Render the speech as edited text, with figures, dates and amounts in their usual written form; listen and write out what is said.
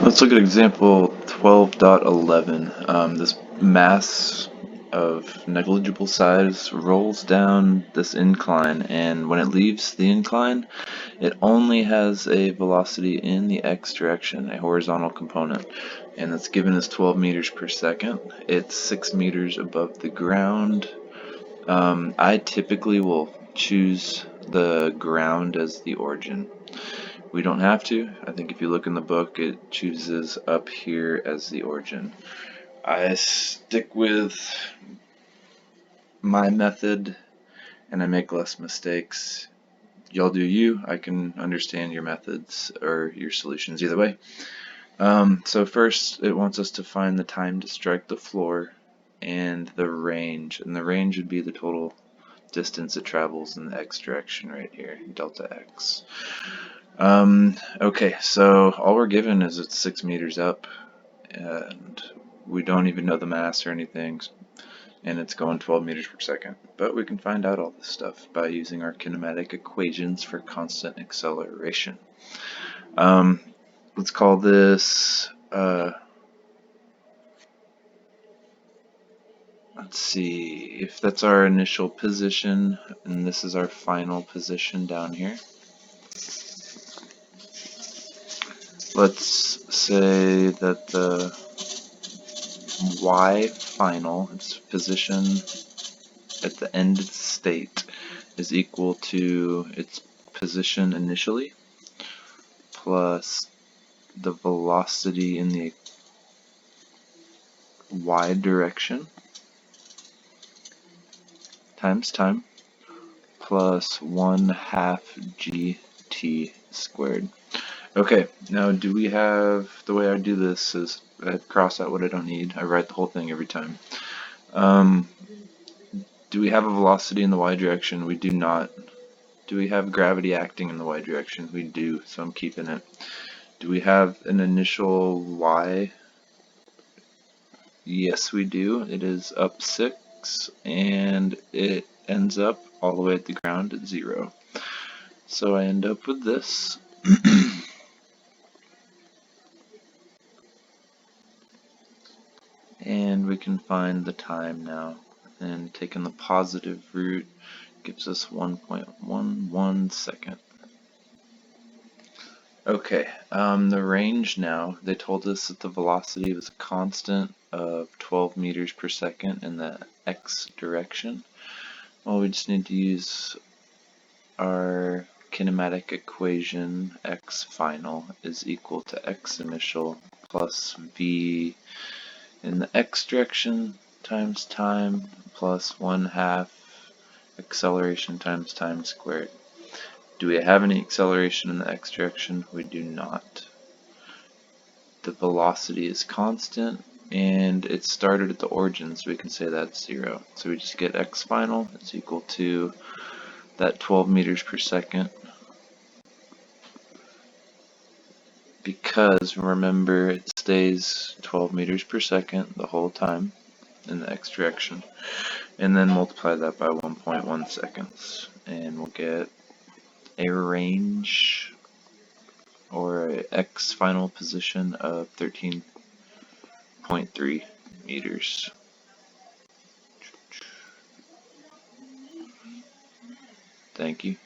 Let's look at example 12.11. This mass of negligible size rolls down this incline, and when it leaves the incline, it only has a velocity in the x direction, a horizontal component, and it's given as 12 meters per second. It's 6 meters above the ground. I typically will choose the ground as the origin. We don't have to. I think if you look in the book, it chooses up here as the origin. I stick with my method and I make less mistakes. Y'all do you. I can understand your methods or your solutions either way. So first, it wants us to find the time to strike the floor and the range. And the range would be the total distance it travels in the x direction right here, delta x. Okay, so all we're given is it's 6 meters up, and we don't even know the mass or anything, and it's going 12 meters per second. But we can find out all this stuff by using our kinematic equations for constant acceleration. Let's call this, let's see, if that's our initial position, and this is our final position down here. Let's say that the y final, its position at the end state, is equal to its position initially plus the velocity in the y direction times time plus 1/2 gt squared. Okay, now do we have, the way I do this is I cross out what I don't need. I write the whole thing every time. Do we have a velocity in the y direction? We do not. Do we have gravity acting in the y direction? We do, so I'm keeping it. Do we have an initial y? Yes, we do. It is up 6, and it ends up all the way at the ground at 0. So I end up with this. And we can find the time now. And taking the positive root gives us 1.11 second. Okay, the range now, they told us that the velocity was a constant of 12 meters per second in the x direction. Well, we just need to use our kinematic equation. X final is equal to x initial plus v in the x direction times time plus 1/2 acceleration times time squared. Do we have any acceleration in the x direction? We do not. The velocity is constant, and it started at the origin, so we can say that's 0. So we just get x final is equal to that 12 meters per second. Because remember, it stays 12 meters per second the whole time in the x direction. And then multiply that by 1.1 seconds, and we'll get a range or a x final position of 13.3 meters. Thank you.